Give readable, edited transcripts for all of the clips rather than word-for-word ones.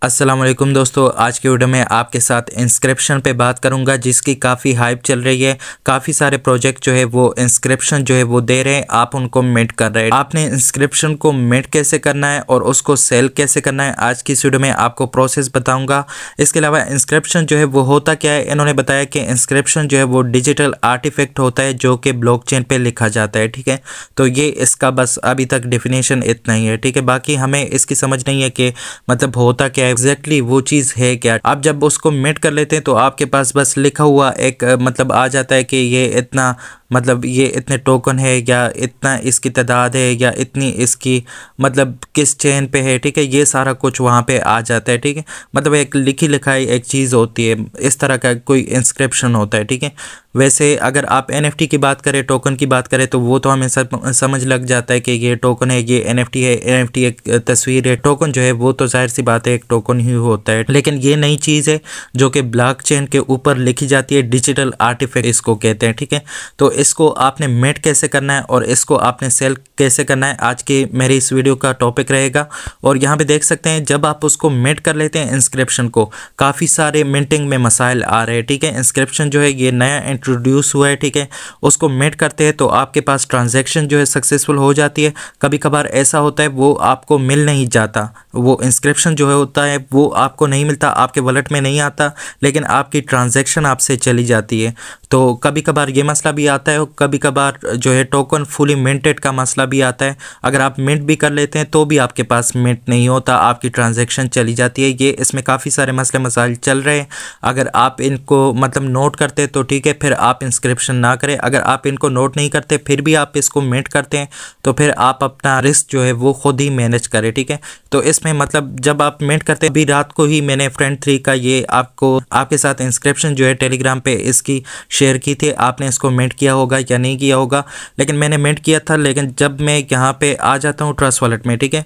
अस्सलाम वालेकुम दोस्तों, आज की वीडियो में आपके साथ इंस्क्रिप्शन पे बात करूंगा जिसकी काफ़ी हाइप चल रही है। काफ़ी सारे प्रोजेक्ट जो है वो इंस्क्रिप्शन जो है वो दे रहे हैं, आप उनको मिंट कर रहे हैं। आपने इंस्क्रिप्शन को मिंट कैसे करना है और उसको सेल कैसे करना है, आज की इस वीडियो में आपको प्रोसेस बताऊँगा। इसके अलावा इंस्क्रिप्शन जो है वो होता क्या है, इन्होंने बताया कि इंस्क्रिप्शन जो है वो डिजिटल आर्टिफैक्ट होता है जो कि ब्लॉकचेन पे लिखा जाता है। ठीक है, तो ये इसका बस अभी तक डेफिनेशन इतना ही है। ठीक है, बाकी हमें इसकी समझ नहीं है कि मतलब होता क्या है एग्जैक्टली, वो चीज़ है क्या। आप जब उसको मिट कर लेते हैं तो आपके पास बस लिखा हुआ एक मतलब आ जाता है कि ये इतना मतलब ये इतने टोकन है या इतना इसकी तादाद है या इतनी इसकी मतलब किस चेन पे है। ठीक है, ये सारा कुछ वहाँ पे आ जाता है। ठीक है, मतलब एक लिखी लिखाई एक चीज़ होती है, इस तरह का कोई इंस्क्रिप्शन होता है। ठीक है, वैसे अगर आप NFT की बात करें, टोकन की बात करें, तो वो तो हमें समझ लग जाता है कि ये टोकन है, ये NFT है। NFT एक तस्वीर है, टोकन जो है वो तो जाहिर सी बात है एक टोकन ही होता है। लेकिन ये नई चीज़ है जो कि ब्लॉकचेन के ऊपर लिखी जाती है, डिजिटल आर्टिफैक्ट इसको कहते हैं। ठीक है, तो इसको आपने मिंट कैसे करना है और इसको आपने सेल कैसे करना है, आज की मेरी इस वीडियो का टॉपिक रहेगा। और यहाँ पे देख सकते हैं जब आप उसको मिंट कर लेते हैं इंस्क्रिप्शन को, काफ़ी सारे मिंटिंग में मसाइल आ रहे हैं। ठीक है, इंस्क्रिप्शन जो है ये नया इंट्रोड्यूस हुआ है। ठीक है, उसको मिंट करते हैं तो आपके पास ट्रांजैक्शन जो है सक्सेसफुल हो जाती है। कभी कभार ऐसा होता है वो आपको मिल नहीं जाता, वो इंस्क्रिप्शन जो है होता है वो आपको नहीं मिलता, आपके वॉलेट में नहीं आता, लेकिन आपकी ट्रांजैक्शन आपसे चली जाती है। तो कभी कभार ये मसला भी आता है, कभी कभार जो है टोकन फुली मिंटेड का मसला भी आता है। अगर आप मिंट भी कर लेते हैं तो भी आपके पास मिंट नहीं होता, आपकी ट्रांजैक्शन चली जाती है। ये इसमें काफ़ी सारे मसले मसाइल चल रहे हैं। अगर आप इनको मतलब नोट करते तो ठीक है, फिर आप इंस्क्रिप्शन ना करें। अगर आप इनको नोट नहीं करते फिर भी आप इसको मिंट करते हैं तो फिर आप अपना रिस्क जो है वो खुद ही मैनेज करें। ठीक है, तो इसमें मतलब जब आप मिंट करते हैं, अभी रात को ही मैंने फ्रेंड 3 का ये आपको आपके साथ इंस्क्रिप्शन जो है टेलीग्राम पे इसकी शेयर की थी। आपने इसको मिंट किया होगा या नहीं किया होगा, लेकिन मैंने मिंट किया था। लेकिन जब मैं यहाँ पे आ जाता हूँ ट्रस्ट वॉलेट में, ठीक है,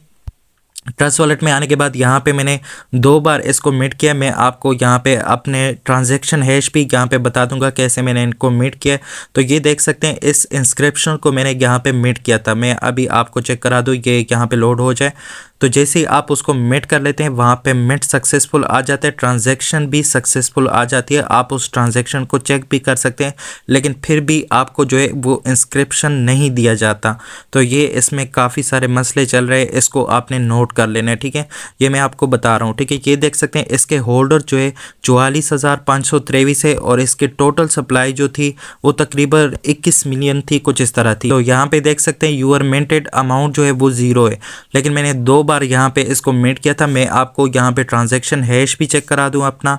ट्रस्ट वॉलेट में आने के बाद यहाँ पे मैंने 2 बार इसको मिट किया। मैं आपको यहाँ पे अपने ट्रांजैक्शन हैश भी यहाँ पे बता दूंगा कैसे मैंने इनको मिट किया। तो ये देख सकते हैं इस इंस्क्रिप्शन को मैंने यहाँ पे मिट किया था। मैं अभी आपको चेक करा दूँ, ये यहाँ पे लोड हो जाए। तो जैसे ही आप उसको मिट कर लेते हैं वहाँ पे मिट सक्सेसफुल आ जाता है, ट्रांजैक्शन भी सक्सेसफुल आ जाती है। आप उस ट्रांजैक्शन को चेक भी कर सकते हैं, लेकिन फिर भी आपको जो है वो इंस्क्रिप्शन नहीं दिया जाता। तो ये इसमें काफ़ी सारे मसले चल रहे हैं, इसको आपने नोट कर लेना है। ठीक है, ये मैं आपको बता रहा हूँ। ठीक है, ये देख सकते हैं इसके होल्डर जो है 44,523 है और इसकी टोटल सप्लाई जो थी वो तकरीबन 21 मिलियन थी, कुछ इस तरह थी। तो यहाँ पे देख सकते हैं यूर मिंटेड अमाउंट जो है वो 0 है, लेकिन मैंने 2 बार यहाँ पे इसको मिट किया था। मैं आपको यहाँ पे ट्रांजैक्शन हैश भी चेक करा दूँ अपना।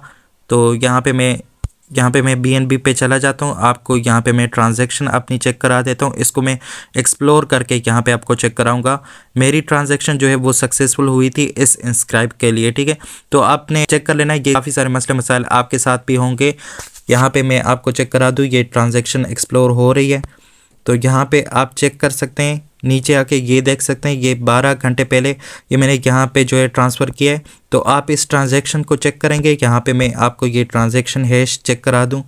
तो यहाँ पे मैं BNB पे चला जाता हूँ, आपको यहाँ पे मैं ट्रांजैक्शन अपनी चेक करा देता हूँ। इसको मैं एक्सप्लोर करके यहाँ पे आपको चेक कराऊंगा। मेरी ट्रांजैक्शन जो है वो सक्सेसफुल हुई थी इस इंस्क्राइब के लिए। ठीक है, तो आपने चेक कर लेना है, ये काफ़ी सारे मसले मसाइल आपके साथ भी होंगे। यहाँ पे मैं आपको चेक करा दूँ, ये ट्रांजैक्शन एक्सप्लोर हो रही है। तो यहाँ पे आप चेक कर सकते हैं, नीचे आके ये देख सकते हैं ये 12 घंटे पहले ये मैंने यहाँ पे जो है ट्रांसफ़र किया है। तो आप इस ट्रांजैक्शन को चेक करेंगे, यहाँ पे मैं आपको ये ट्रांजैक्शन हैश चेक करा दूँ।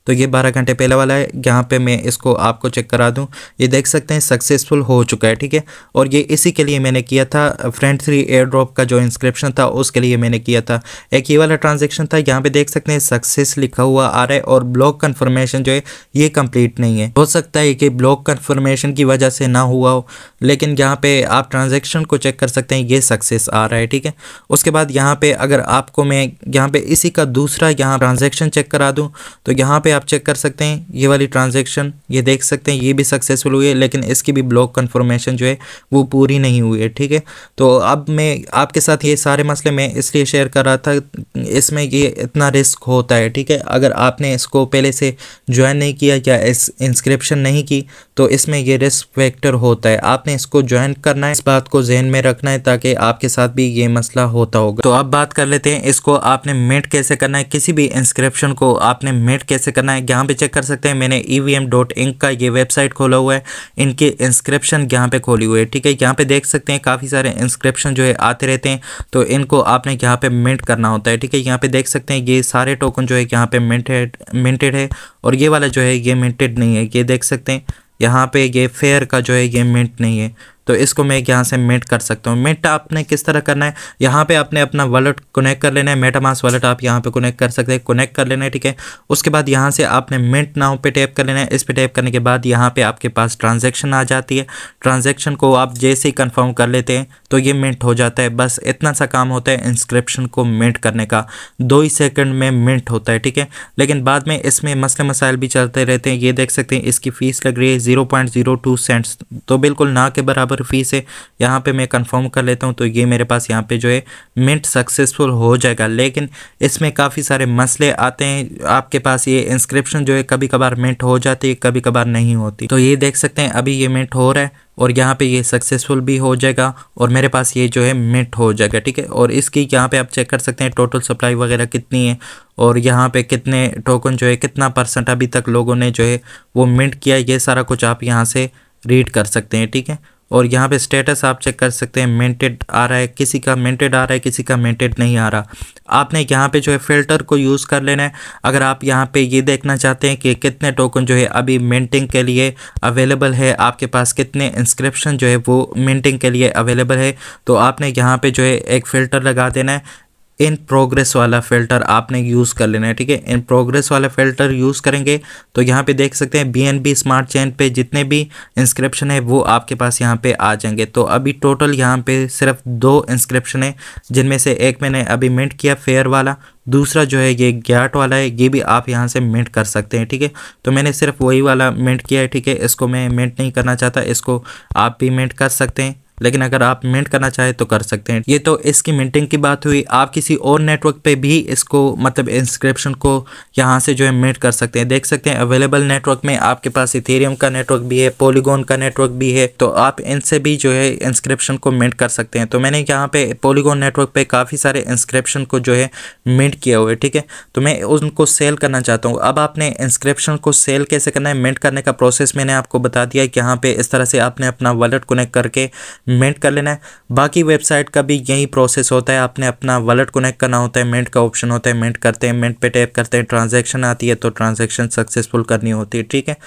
तो ये 12 घंटे पहले वाला है, यहाँ पे मैं इसको आपको चेक करा दूँ। ये देख सकते हैं सक्सेसफुल हो चुका है। ठीक है, और ये इसी के लिए मैंने किया था, फ्रेंड 3 एयर ड्रॉप का जो इंस्क्रिप्शन था उसके लिए मैंने किया था। एक ये वाला ट्रांजैक्शन था, यहाँ पे देख सकते हैं सक्सेस लिखा हुआ आ रहा है और ब्लॉक कन्फर्मेशन जो है ये कंप्लीट नहीं है। हो सकता है कि ब्लॉक कन्फर्मेशन की वजह से ना हुआ हो, लेकिन यहाँ पे आप ट्रांजेक्शन को चेक कर सकते हैं, ये सक्सेस आ रहा है। ठीक है, उसके बाद यहाँ पे अगर आपको मैं यहाँ पे इसी का दूसरा यहाँ ट्रांजेक्शन चेक करा दूँ तो यहाँ पे आप चेक कर सकते हैं ये वाली ट्रांजैक्शन, ये देख सकते हैं ये भी सक्सेसफुल हुई है, लेकिन इसकी भी ब्लॉक कन्फर्मेशन जो है वो पूरी नहीं हुई है। ठीक है, तो अब मैं आपके साथ ये सारे मसले मैं इसलिए शेयर कर रहा था, इसमें ये इतना रिस्क होता है। ठीक है, अगर आपने इसको पहले से ज्वाइन नहीं किया या इस इंस्क्रिप्शन नहीं की तो इसमें ये रिस्क फैक्टर होता है। आपने इसको ज्वाइन करना है, इस बात को जहन में रखना है ताकि आपके साथ भी ये मसला होता होगा। तो अब बात कर लेते हैं इसको आपने मिंट कैसे करना है, किसी भी इंस्क्रिप्शन को आपने मिंट कैसे करना है। यहाँ पे चेक कर सकते हैं मैंने evm.inc का ये वेबसाइट खोला हुआ है, इनके इंस्क्रिप्शन यहाँ पे खोली हुई है। ठीक है, यहाँ पे देख सकते हैं काफ़ी सारे इंस्क्रिप्शन जो है आते रहते हैं, तो इनको आपने यहाँ पे मिंट करना होता है। ठीक है, यहाँ पे देख सकते हैं ये सारे टोकन जो है यहाँ पे मिंटेड है और ये वाला जो है ये मिंटेड नहीं है। ये देख सकते हैं यहाँ पे ये फेयर का जो है ये मिंट नहीं है। तो इसको मैं यहाँ से मिंट कर सकता हूँ। मिंट आपने किस तरह करना है, यहाँ पे आपने अपना वॉलेट कनेक्ट कर लेना है, मेटामास्क वॉलेट आप यहाँ पे कनेक्ट कर सकते हैं, कनेक्ट कर लेना है, ठीक है। उसके बाद यहाँ से आपने मिंट नाउ पे टैप कर लेना है। इस पे टैप करने के बाद यहाँ पे आपके पास ट्रांजैक्शन आ जाती है। ट्रांजैक्शन को आप जैसे ही कंफर्म कर लेते हैं तो ये मिंट हो जाता है। बस इतना सा काम होता है इंस्क्रिप्शन को मिंट करने का, 2 ही सेकंड में मिंट होता है, ठीक है। लेकिन बाद में इसमें मसले मसाइल भी चलते रहते हैं। ये देख सकते हैं इसकी फ़ीस लग रही है 0.02 सेंट्स, तो बिल्कुल ना के बराबर फ़ीस है। यहाँ पे मैं कंफर्म कर लेता हूँ तो ये मेरे पास यहाँ पे जो है मिंट सक्सेसफुल हो जाएगा। लेकिन इसमें काफ़ी सारे मसले आते हैं। आपके पास ये इंस्क्रिप्शन जो है कभी कभार मिंट हो जाती है, कभी कभार नहीं होती। तो ये देख सकते हैं अभी ये मिंट हो रहा है और यहाँ पे ये सक्सेसफुल भी हो जाएगा और मेरे पास ये जो है मिंट हो जाएगा, ठीक है। और इसकी यहाँ पे आप चेक कर सकते हैं टोटल सप्लाई वगैरह कितनी है और यहाँ पे कितने टोकन जो है, कितना % अभी तक लोगों ने जो है वो मिंट किया, ये सारा कुछ आप यहाँ से रीड कर सकते हैं, ठीक है। और यहाँ पे स्टेटस आप चेक कर सकते हैं, मिंटेड आ रहा है, किसी का मिंटेड आ रहा है, किसी का मिंटेड नहीं आ रहा। आपने यहाँ पे जो है फ़िल्टर को यूज़ कर लेना है। अगर आप यहाँ पे ये देखना चाहते हैं कि कितने टोकन जो है अभी मिंटिंग के लिए अवेलेबल है, आपके पास कितने इंस्क्रिप्शन जो है वो मिंटिंग के लिए अवेलेबल है, तो आपने यहाँ पे जो है एक फ़िल्टर लगा देना है। इन प्रोग्रेस वाला फ़िल्टर आपने यूज़ कर लेना है, ठीक है। इन प्रोग्रेस वाला फ़िल्टर यूज़ करेंगे तो यहाँ पे देख सकते हैं BNB स्मार्ट चेन पे जितने भी इंस्क्रिप्शन है वो आपके पास यहाँ पे आ जाएंगे। तो अभी टोटल यहाँ पे सिर्फ 2 इंस्क्रिप्शन है, जिनमें से एक मैंने अभी मिंट किया फेयर वाला, दूसरा जो है ये गैट वाला है, ये भी आप यहाँ से मिंट कर सकते हैं, ठीक है। तो मैंने सिर्फ वही वाला मिंट किया है, ठीक है। इसको मैं मिंट नहीं करना चाहता, इसको आप भी मिंट कर सकते हैं, लेकिन अगर आप मिंट करना चाहें तो कर सकते हैं। ये तो इसकी मिंटिंग की बात हुई। आप किसी और नेटवर्क पे भी इसको मतलब इंस्क्रिप्शन को यहाँ से जो है मिंट कर सकते हैं। देख सकते हैं अवेलेबल नेटवर्क में आपके पास इथेरियम का नेटवर्क भी है, पॉलीगॉन का नेटवर्क भी है, तो आप इनसे भी जो है इंस्क्रिप्शन को मिंट कर सकते हैं। तो मैंने यहाँ पे पॉलीगॉन नेटवर्क पे काफ़ी सारे इंस्क्रिप्शन को जो है मिंट किया हुआ है, ठीक है। तो मैं उनको सेल करना चाहता हूँ। अब आपने इंस्क्रिप्शन को सेल कैसे करना है, मिंट करने का प्रोसेस मैंने आपको बता दिया कि यहाँ पे इस तरह से आपने अपना वॉलेट कनेक्ट करके मिंट कर लेना है। बाकी वेबसाइट का भी यही प्रोसेस होता है, आपने अपना वॉलेट कनेक्ट करना होता है, मिंट का ऑप्शन होता है, मिंट करते हैं, मिंट पे टैप करते हैं, ट्रांजैक्शन आती है तो ट्रांजैक्शन सक्सेसफुल करनी होती है, ठीक है।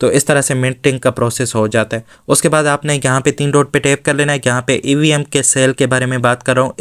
तो इस तरह से मिंटिंग का प्रोसेस हो जाता है। उसके बाद आपने यहाँ पे 3 डॉट पे टैप कर लेना है। यहाँ पे EVM के सेल के बारे में बात कर रहा हूँ,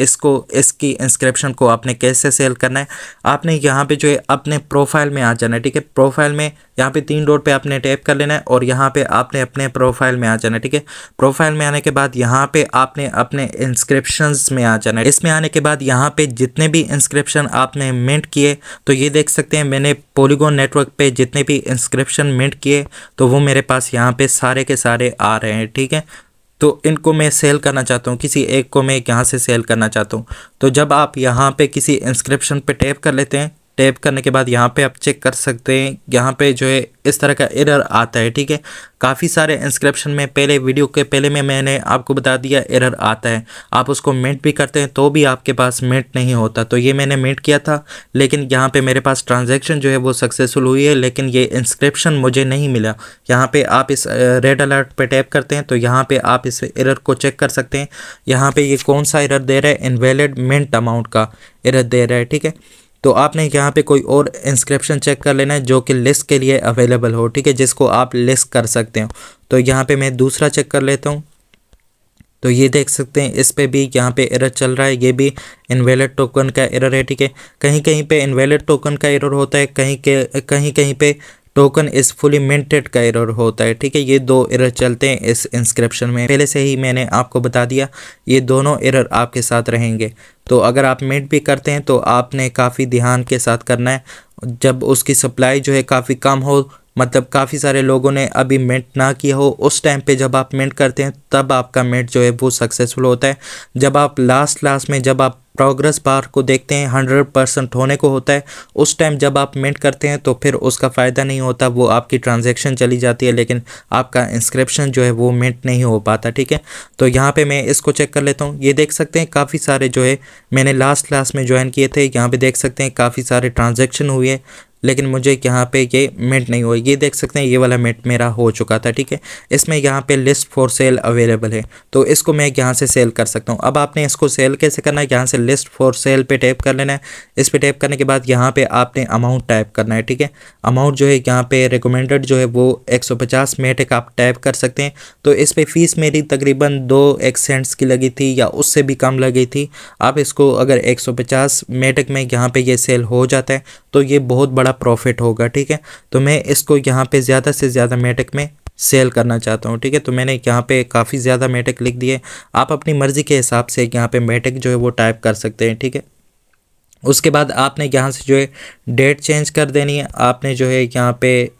इसकी इंस्क्रिप्शन को आपने कैसे सेल करना है, आपने यहाँ पे जो है अपने प्रोफाइल में आ जाना है, ठीक है। प्रोफाइल में यहाँ पे 3 डॉट पे आपने टैप कर लेना है और यहाँ पे आपने अपने प्रोफाइल में आ जाना है, ठीक है। प्रोफाइल में आने के बाद यहाँ पे आपने अपने इंस्क्रिप्शंस में आ जाना है। इसमें आने के बाद यहाँ पे जितने भी इंस्क्रिप्शन आपने मिंट किए, तो ये देख सकते हैं मैंने पॉलीगॉन नेटवर्क पे जितने भी इंस्क्रिप्शन मिंट किए तो वो मेरे पास यहाँ पे सारे के सारे आ रहे हैं, ठीक है। तो इनको मैं सेल करना चाहता हूँ, किसी एक को मैं यहाँ से सेल करना चाहता हूँ। तो जब आप यहाँ पे किसी इंस्क्रिप्शन पे टैप कर लेते हैं, टैप करने के बाद यहाँ पे आप चेक कर सकते हैं, यहाँ पे जो है इस तरह का एरर आता है, ठीक है। काफ़ी सारे इंस्क्रिप्शन में पहले वीडियो के पहले में मैंने आपको बता दिया एरर आता है। आप उसको मिंट भी करते हैं तो भी आपके पास मिंट नहीं होता। तो ये मैंने मिंट किया था, लेकिन यहाँ पे मेरे पास ट्रांजैक्शन जो है वो सक्सेसफुल हुई है, लेकिन ये इंस्क्रिप्शन मुझे नहीं मिला। यहाँ पे आप इस रेड अलर्ट पे टैप करते हैं तो यहाँ पे आप इस एरर को चेक कर सकते हैं। यहाँ पे ये कौन सा एरर दे रहा है, इनवैलिड मिंट अमाउंट का एरर दे रहा है, ठीक है। तो आपने यहाँ पे कोई और इंस्क्रिप्शन चेक कर लेना है जो कि लिस्ट के लिए अवेलेबल हो, ठीक है, जिसको आप लिस्ट कर सकते हो। तो यहाँ पे मैं दूसरा चेक कर लेता हूँ। तो ये देख सकते हैं इस पे भी यहाँ पे एरर चल रहा है, ये भी इनवैलिड टोकन का एरर है, ठीक है। कहीं कहीं पे इनवैलिड टोकन का एरर होता है, कहीं कहीं पे टोकन इज़ फुली मिंटेड का एरर होता है, ठीक है। ये 2 एरर चलते हैं इस इंस्क्रिप्शन में, पहले से ही मैंने आपको बता दिया, ये दोनों एरर आपके साथ रहेंगे। तो अगर आप मिंट भी करते हैं तो आपने काफ़ी ध्यान के साथ करना है। जब उसकी सप्लाई जो है काफ़ी कम हो, मतलब काफ़ी सारे लोगों ने अभी मिंट ना किया हो, उस टाइम पे जब आप मिंट करते हैं तब आपका मिंट जो है वो सक्सेसफुल होता है। जब आप लास्ट में जब आप प्रोग्रेस बार को देखते हैं 100% होने को होता है, उस टाइम जब आप मिंट करते हैं तो फिर उसका फ़ायदा नहीं होता, वो आपकी ट्रांजैक्शन चली जाती है, लेकिन आपका इंस्क्रिप्शन जो है वो मिंट नहीं हो पाता, ठीक है। तो यहाँ पे मैं इसको चेक कर लेता हूँ। ये देख सकते हैं काफ़ी सारे जो है मैंने लास्ट क्लास में ज्वाइन किए थे, यहाँ पे देख सकते हैं काफ़ी सारे ट्रांजैक्शन हुए है, लेकिन मुझे यहाँ पे ये मिंट नहीं हुआ। ये देख सकते हैं ये वाला मिंट मेरा हो चुका था, ठीक है। इसमें यहाँ पे लिस्ट फॉर सेल अवेलेबल है, तो इसको मैं यहाँ से सेल कर सकता हूँ। अब आपने इसको सेल कैसे करना है, यहाँ से लिस्ट फॉर सेल पे टैप कर लेना है। इस पे टैप करने के बाद यहाँ पे आपने अमाउंट टाइप करना है, ठीक है। अमाउंट जो है यहाँ पे रिकमेंडेड जो है वो 150 मेटिक आप टाइप कर सकते हैं। तो इस पे फीस मेरी तकरीबन 2 सेंट्स की लगी थी या उससे भी कम लगी थी। आप इसको अगर 150 मेटिक में यहाँ पे ये सेल हो जाता है तो ये बहुत बड़ा प्रॉफिट होगा, ठीक है। तो मैं इसको यहाँ पे ज़्यादा से ज़्यादा मेटिक में सेल करना चाहता हूँ, ठीक है। तो मैंने यहाँ पे काफ़ी ज़्यादा मेटिक लिख दिए। आप अपनी मर्ज़ी के हिसाब से यहाँ पे मेटिक जो है वो टाइप कर सकते हैं, ठीक है। उसके बाद आपने यहाँ से जो है डेट चेंज कर देनी है। आपने जो है यहाँ पे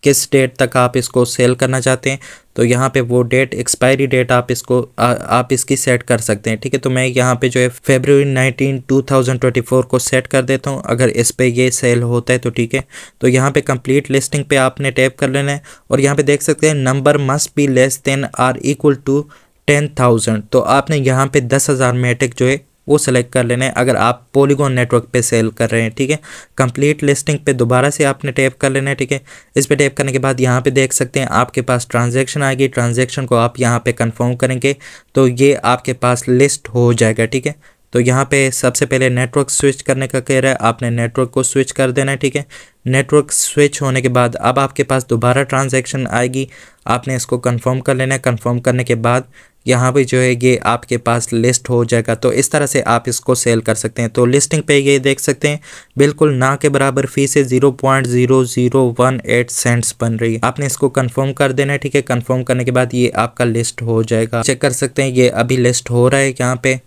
किस डेट तक आप इसको सेल करना चाहते हैं, तो यहाँ पे वो डेट एक्सपायरी डेट आप इसको आप इसकी सेट कर सकते हैं, ठीक है। तो मैं यहाँ पे जो है February 19, 2024 को सेट कर देता हूँ। अगर इस पे ये सेल होता है तो ठीक है। तो यहाँ पे कंप्लीट लिस्टिंग पे आपने टैप कर लेना है और यहाँ पे देख सकते हैं number must be less than or equal to 10,000। तो आपने यहाँ पे 10,000 मेटिक जो है वो सेलेक्ट कर लेना है अगर आप पॉलीगॉन नेटवर्क पे सेल कर रहे हैं, ठीक है। कंप्लीट लिस्टिंग पे दोबारा से आपने टैप कर लेना है, ठीक है। इस पे टैप करने के बाद यहाँ पे देख सकते हैं आपके पास ट्रांजैक्शन आएगी। ट्रांजैक्शन को आप यहाँ पे कंफर्म करेंगे तो ये आपके पास लिस्ट हो जाएगा, ठीक है। तो यहाँ पे सबसे पहले नेटवर्क स्विच करने का कह रहा है, आपने नेटवर्क को स्विच कर देना है, ठीक है। नेटवर्क स्विच होने के बाद अब आपके पास दोबारा ट्रांजैक्शन आएगी, आपने इसको कंफर्म कर लेना है। कंफर्म करने के बाद यहाँ पे जो है ये आपके पास लिस्ट हो जाएगा। तो इस तरह से आप इसको सेल कर सकते हैं। तो लिस्टिंग पे ये देख सकते हैं बिल्कुल ना के बराबर फी से 0.0018 सेंट्स बन रही है। आपने इसको कंफर्म कर देना है, ठीक है। कंफर्म करने के बाद ये आपका लिस्ट हो जाएगा। चेक कर सकते हैं ये अभी लिस्ट हो रहा है यहाँ पे,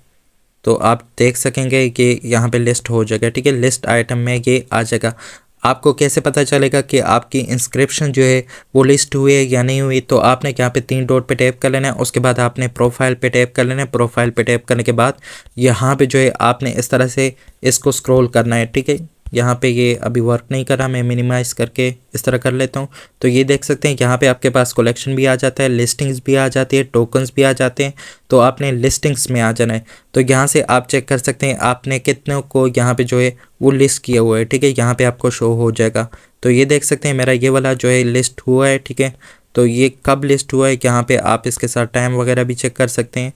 तो आप देख सकेंगे कि यहाँ पे लिस्ट हो जाएगा, ठीक है। लिस्ट आइटम में ये आ जाएगा। आपको कैसे पता चलेगा कि आपकी इंस्क्रिप्शन जो है वो लिस्ट हुई है या नहीं हुई, तो आपने यहाँ पे 3 डॉट पे टैप कर लेना है। उसके बाद आपने प्रोफाइल पे टैप कर लेना है। प्रोफाइल पे टैप करने के बाद यहाँ पे जो है आपने इस तरह से इसको स्क्रॉल करना है, ठीक है। यहाँ पे ये अभी वर्क नहीं कर रहा, मैं मिनिमाइज़ करके इस तरह कर लेता हूँ। तो ये देख सकते हैं यहाँ पे आपके पास कलेक्शन भी आ जाता है, लिस्टिंग्स भी आ जाती है, टोकन्स भी आ जाते हैं। तो आपने लिस्टिंग्स में आ जाना है। तो यहाँ से आप चेक कर सकते हैं आपने कितनों को यहाँ पे जो है वो लिस्ट किया हुआ है, ठीक है। यहाँ पे आपको शो हो जाएगा। तो ये देख सकते हैं मेरा ये वाला जो है लिस्ट हुआ है, ठीक है। तो ये कब लिस्ट हुआ है यहाँ पे आप इसके साथ टाइम वगैरह भी चेक कर सकते हैं।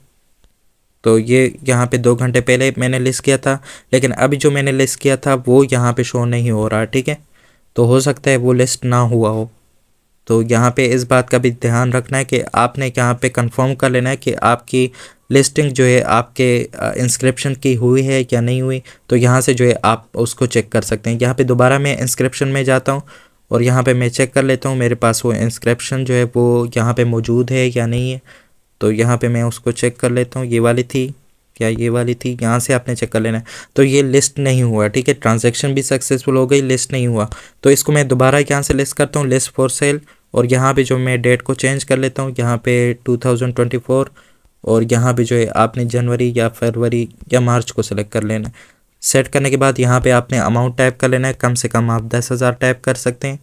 तो ये यहाँ पे 2 घंटे पहले मैंने लिस्ट किया था, लेकिन अभी जो मैंने लिस्ट किया था वो यहाँ पे शो नहीं हो रहा, ठीक है। तो हो सकता है वो लिस्ट ना हुआ हो। तो यहाँ पे इस बात का भी ध्यान रखना है कि आपने यहाँ पे कंफर्म कर लेना है कि आपकी लिस्टिंग जो है आपके इंस्क्रिप्शन की हुई है या नहीं हुई। तो यहाँ से जो है आप उसको चेक कर सकते हैं। यहाँ पे दोबारा मैं इंस्क्रिप्शन में जाता हूँ और यहाँ पे मैं चेक कर लेता हूँ मेरे पास वो इंस्क्रिप्शन जो है वो यहाँ पे मौजूद है या नहीं है। तो यहाँ पे मैं उसको चेक कर लेता हूँ। ये वाली थी क्या, ये वाली थी, यहाँ से आपने चेक कर लेना है। तो ये लिस्ट नहीं हुआ, ठीक है। ट्रांजैक्शन भी सक्सेसफुल हो गई, लिस्ट नहीं हुआ। तो इसको मैं दोबारा यहाँ से लिस्ट करता हूँ, लिस्ट फॉर सेल। और यहाँ पे जो मैं डेट को चेंज कर लेता हूँ, यहाँ पे 2024 और यहाँ पे जो है आपने जनवरी या फरवरी या मार्च को सेलेक्ट कर लेना है। सेट करने के बाद यहाँ पे आपने अमाउंट टाइप कर लेना है। कम से कम आप 10,000 टाइप कर सकते हैं।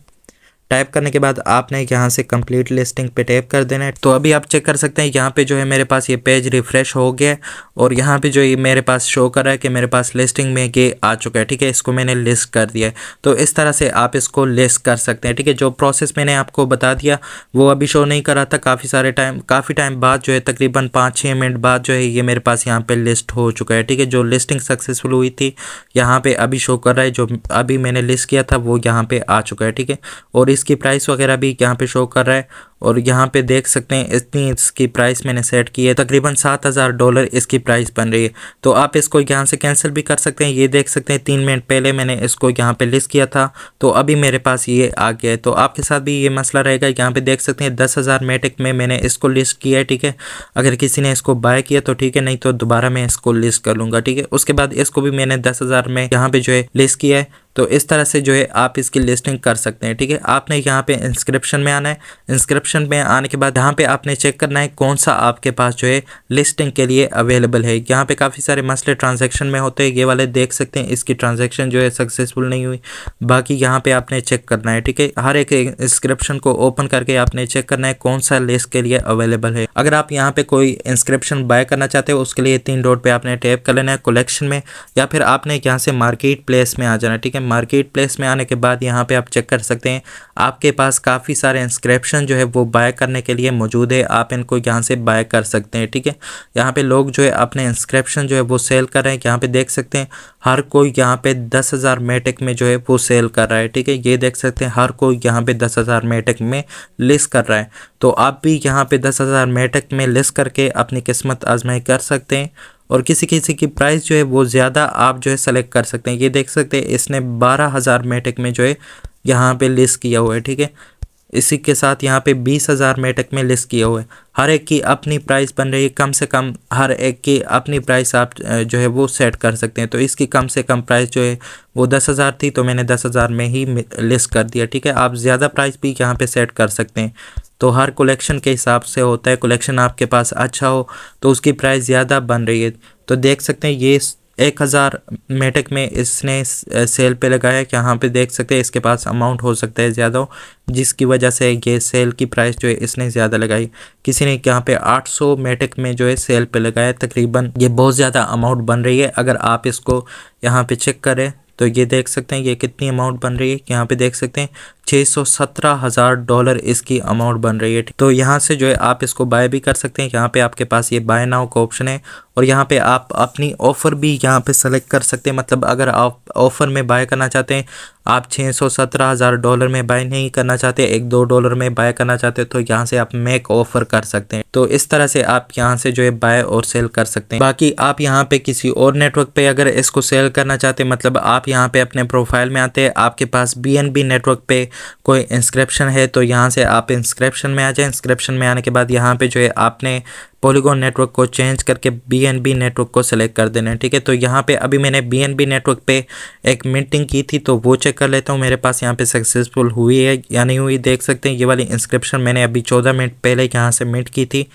टाइप करने के बाद आपने यहाँ से कंप्लीट लिस्टिंग पे टैप कर देना है। तो अभी आप चेक कर सकते हैं यहाँ पे जो है मेरे पास ये पेज रिफ्रेश हो गया है और यहाँ पे जो ये मेरे पास शो कर रहा है कि मेरे पास लिस्टिंग में ये आ चुका है, ठीक है। इसको मैंने लिस्ट कर दिया है। तो इस तरह से आप इसको लिस्ट कर सकते हैं, ठीक है। जो प्रोसेस मैंने आपको बता दिया वो अभी शो नहीं कर रहा था। काफ़ी टाइम बाद जो है तकरीबन 5-6 मिनट बाद जो है ये मेरे पास यहाँ पे लिस्ट हो चुका है, ठीक है। जो लिस्टिंग सक्सेसफुल हुई थी यहाँ पे अभी शो कर रहा है, जो अभी मैंने लिस्ट किया था वो यहाँ पे आ चुका है, ठीक है। और इसकी प्राइस वगैरह भी यहाँ पे शो कर रहा है और यहाँ पे देख सकते हैं इतनी इसकी प्राइस मैंने सेट की है, तकरीबन $7,000 इसकी प्राइस बन रही है। तो आप इसको यहाँ से कैंसिल भी कर सकते हैं। ये देख सकते हैं 3 मिनट पहले मैंने इसको यहाँ पे लिस्ट किया था, तो अभी मेरे पास ये आ गया है। तो आपके साथ भी ये मसला रहेगा। यहाँ पे देख सकते हैं 10,000 मेटिक में मैंने इसको लिस्ट किया है, ठीक है। अगर किसी ने इसको बाय किया तो ठीक है, नहीं तो दोबारा मैं इसको लिस्ट कर लूँगा, ठीक है। उसके बाद इसको भी मैंने 10,000 में यहाँ पे जो है लिस्ट किया है। तो इस तरह से जो है आप इसकी लिस्टिंग कर सकते हैं, ठीक है। आपने यहाँ पे इंस्क्रिप्शन में आना है। इंस्क्रिप्शन में आने के बाद यहाँ पे आपने चेक करना है कौन सा आपके पास जो है लिस्टिंग के लिए अवेलेबल है। यहाँ पे काफ़ी सारे मसले ट्रांजैक्शन में होते हैं। ये वाले देख सकते हैं इसकी ट्रांजैक्शन जो है सक्सेसफुल नहीं हुई। बाकी यहाँ पे आपने चेक करना है, ठीक है। हर एक इंस्क्रिप्शन को ओपन करके आपने चेक करना है कौन सा लिस्ट के लिए अवेलेबल है। अगर आप यहाँ पे कोई इंस्क्रिप्शन बाय करना चाहते हो उसके लिए 3 डॉट पे आपने टैप कर लेना है कलेक्शन में, या फिर आपने यहाँ से मार्केट प्लेस में आ जाना है, ठीक है। मार्केट प्लेस में आने के बाद यहाँ पे आप चेक कर सकते हैं आपके पास काफ़ी सारे इंस्क्रिप्शन जो है वो बाय करने के लिए मौजूद है। आप इनको यहाँ से बाय कर सकते हैं, ठीक है। यहाँ पे लोग जो है अपने इंस्क्रिप्शन जो है वो सेल कर रहे हैं। यहाँ पे देख सकते हैं हर कोई यहाँ पे 10,000 मेटिक में जो है वो सेल कर रहा है, ठीक है। ये देख सकते हैं हर कोई यहाँ पे 10,000 मेटिक में लिस्ट कर रहा है। तो आप भी यहाँ पे 10,000 मेटिक में लिस्ट करके अपनी किस्मत आजमाई कर सकते हैं और किसी किसी की प्राइस जो है वो ज़्यादा आप जो है सेलेक्ट कर सकते हैं। ये देख सकते हैं इसने 12,000 मेटिक में जो है यहाँ पे लिस्ट किया हुआ है, ठीक है। इसी के साथ यहाँ पे 20,000 मेटिक में लिस्ट किया हुआ है। हर एक की अपनी प्राइस बन रही है, कम से कम हर एक की अपनी प्राइस आप जो है वो सेट कर सकते हैं। तो इसकी कम से कम प्राइस जो है वो 10,000 थी, तो मैंने 10,000 में ही लिस्ट कर दिया, ठीक है। आप ज़्यादा प्राइस भी यहाँ पे सेट कर सकते हैं। तो हर कलेक्शन के हिसाब से होता है, कलेक्शन आपके पास अच्छा हो तो उसकी प्राइस ज़्यादा बन रही है। तो देख सकते हैं ये 1,000 मेटिक में इसने सेल पे लगाया। यहाँ पे देख सकते हैं इसके पास अमाउंट हो सकता है ज़्यादा हो, जिसकी वजह से ये सेल की प्राइस जो है इसने ज़्यादा लगाई। किसी ने यहाँ पे 800 मेटिक में जो है सेल पे लगाया, तकरीबन ये बहुत ज़्यादा अमाउंट बन रही है। अगर आप इसको यहाँ पे चेक करें तो ये देख सकते हैं ये कितनी अमाउंट बन रही है। यहाँ पे देख सकते हैं $617,000 इसकी अमाउंट बन रही है। तो यहाँ से जो है आप इसको बाय भी कर सकते हैं। यहाँ पे आपके पास ये बाय नाउ का ऑप्शन है और यहाँ पे आप अपनी ऑफ़र भी यहाँ पे सेलेक्ट कर सकते हैं। मतलब अगर आप ऑफ़र में बाय करना चाहते हैं, आप $617,000 में बाय नहीं करना चाहते, $1-2 में बाय करना चाहते हो, तो यहाँ से आप मेक ऑफ़र कर सकते हैं। तो इस तरह से आप यहाँ से जो है बाय और सेल कर सकते हैं। बाकी आप यहाँ पे किसी और नेटवर्क पे अगर इसको सेल करना चाहते हैं, मतलब आप यहाँ पे अपने प्रोफाइल में आते हैं, आपके पास BNB नेटवर्क पे कोई इंस्क्रिप्शन है तो यहाँ से आप इंस्क्रिप्शन में आ जाए। इंस्क्रिप्शन में आने के बाद यहाँ पे जो है आपने पॉलीगॉन नेटवर्क को चेंज करके BNB नेटवर्क को सिलेक्ट कर देना है, ठीक है। तो यहाँ पे अभी मैंने BNB नेटवर्क पे एक मीटिंग की थी तो वो चेक कर लेता हूँ मेरे पास यहाँ पे सक्सेसफुल हुई है या नहीं हुई। देख सकते हैं ये वाली इंस्क्रिप्शन मैंने अभी 14 मिनट पहले यहाँ से मिंट की थी,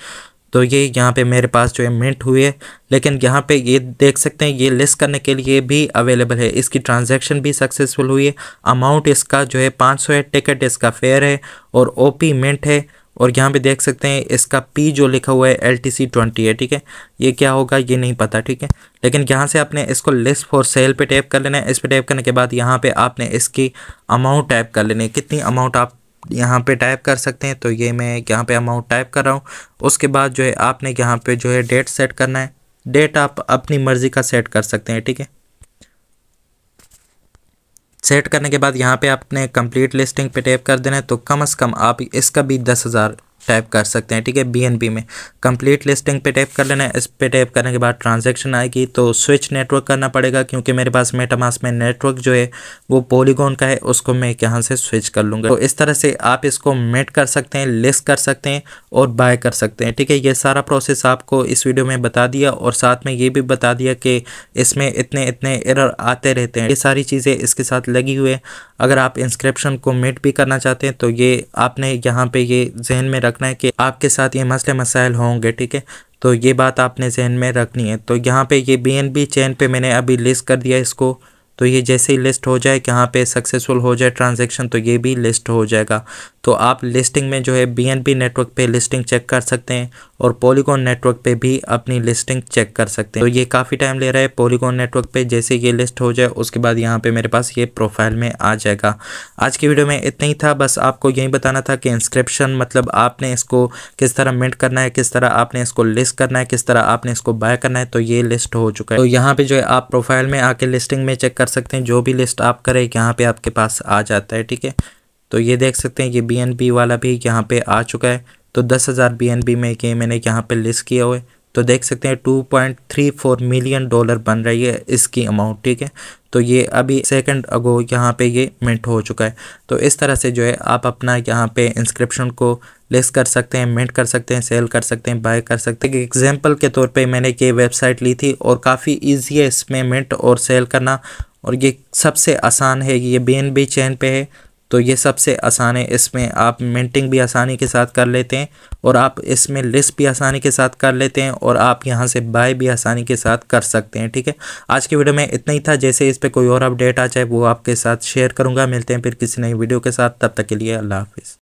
तो ये यहाँ पे मेरे पास जो है मिंट हुई है। लेकिन यहाँ पे ये देख सकते हैं ये लिस्ट करने के लिए भी अवेलेबल है, इसकी ट्रांजैक्शन भी सक्सेसफुल हुई है। अमाउंट इसका जो है 500 है, टिकट इसका फेयर है और OP मिंट है। और यहाँ पे देख सकते हैं इसका P जो लिखा हुआ है LTC20 है, ठीक है। ये क्या होगा ये नहीं पता, ठीक है। लेकिन यहाँ से आपने इसको लिस्ट फॉर सेल पे टैप कर लेना है। इस पे टैप करने के बाद यहाँ पे आपने इसकी अमाउंट टाइप कर लेनी है, कितनी अमाउंट आप यहाँ पे टाइप कर सकते हैं। तो ये मैं यहाँ पे अमाउंट टाइप कर रहा हूँ। उसके बाद जो है आपने यहाँ पे जो है डेट सेट करना है। डेट आप अपनी मर्ज़ी का सेट कर सकते हैं, ठीक है। सेट करने के बाद यहाँ पे आपने कंप्लीट लिस्टिंग पे टैप कर देना है। तो कम से कम आप इसका भी 10,000 टाइप कर सकते हैं, ठीक है। BNB में कंप्लीट लिस्टिंग पे टैप कर लेना है। इस पे टैप करने के बाद ट्रांजैक्शन आएगी तो स्विच नेटवर्क करना पड़ेगा, क्योंकि मेरे पास मेटामास्क में नेटवर्क जो है वो पॉलीगॉन का है, उसको मैं यहाँ से स्विच कर लूँगा। तो इस तरह से आप इसको मिंट कर सकते हैं, लिस्ट कर सकते हैं और बाय कर सकते हैं, ठीक है। ये सारा प्रोसेस आपको इस वीडियो में बता दिया और साथ में ये भी बता दिया कि इसमें इतने एरर आते रहते हैं। ये सारी चीज़ें इसके साथ लगी हुई है। अगर आप इंस्क्रिप्शन को मिंट भी करना चाहते हैं तो ये आपने यहाँ पे ये जहन में रखना है कि आपके साथ ये मसले मसाइल होंगे, ठीक है। तो ये बात आपने जहन में रखनी है। तो यहाँ पे ये BNB चेन पे मैंने अभी लिस्ट कर दिया इसको। तो ये जैसे ही लिस्ट हो जाए, यहाँ पे सक्सेसफुल हो जाए ट्रांजैक्शन, तो ये भी लिस्ट हो जाएगा। तो आप लिस्टिंग में जो है BNB नेटवर्क पे लिस्टिंग चेक कर सकते हैं और पॉलीगॉन नेटवर्क पे भी अपनी लिस्टिंग चेक कर सकते हैं। तो ये काफ़ी टाइम ले रहा है पॉलीगॉन नेटवर्क पे। जैसे ये लिस्ट हो जाए उसके बाद यहाँ पे मेरे पास ये प्रोफाइल में आ जाएगा। आज की वीडियो में इतना ही था, बस आपको यही बताना था कि इंस्क्रिप्शन मतलब आपने इसको किस तरह मिंट करना है, किस तरह आपने इसको लिस्ट करना है, किस तरह आपने इसको बाय करना है। तो ये लिस्ट हो चुका है। तो यहाँ पे जो है आप प्रोफाइल में आके लिस्टिंग में चेक कर सकते हैं, जो भी लिस्ट आप करें यहाँ पे आपके पास आ जाता है, ठीक है। तो ये देख सकते हैं ये BNB वाला भी यहाँ पे आ चुका है। तो 10,000 BNB में ये मैंने यहाँ पे लिस्ट किया हुआ है। तो देख सकते हैं $2.34 मिलियन बन रही है इसकी अमाउंट, ठीक है। तो ये अभी सेकंड अगो यहाँ पे ये मिंट हो चुका है। तो इस तरह से जो है आप अपना यहाँ पे इंस्क्रिप्शन को लिस्ट कर सकते हैं, मिंट कर सकते हैं, सेल कर सकते हैं, बाय कर सकते हैं। एग्जाम्पल के तौर पे मैंने ये वेबसाइट ली थी और काफ़ी ईजी है इसमें मिंट और सेल करना, और ये सबसे आसान है। ये BNB चेन पे है तो ये सबसे आसान है। इसमें आप मिंटिंग भी आसानी के साथ कर लेते हैं और आप इसमें लिस्ट भी आसानी के साथ कर लेते हैं और आप यहाँ से बाय भी आसानी के साथ कर सकते हैं, ठीक है। आज की वीडियो में इतना ही था। जैसे इस पे कोई और अपडेट आ जाए वो आपके साथ शेयर करूँगा। मिलते हैं फिर किसी नई वीडियो के साथ, तब तक के लिए अल्लाह हाफिज़।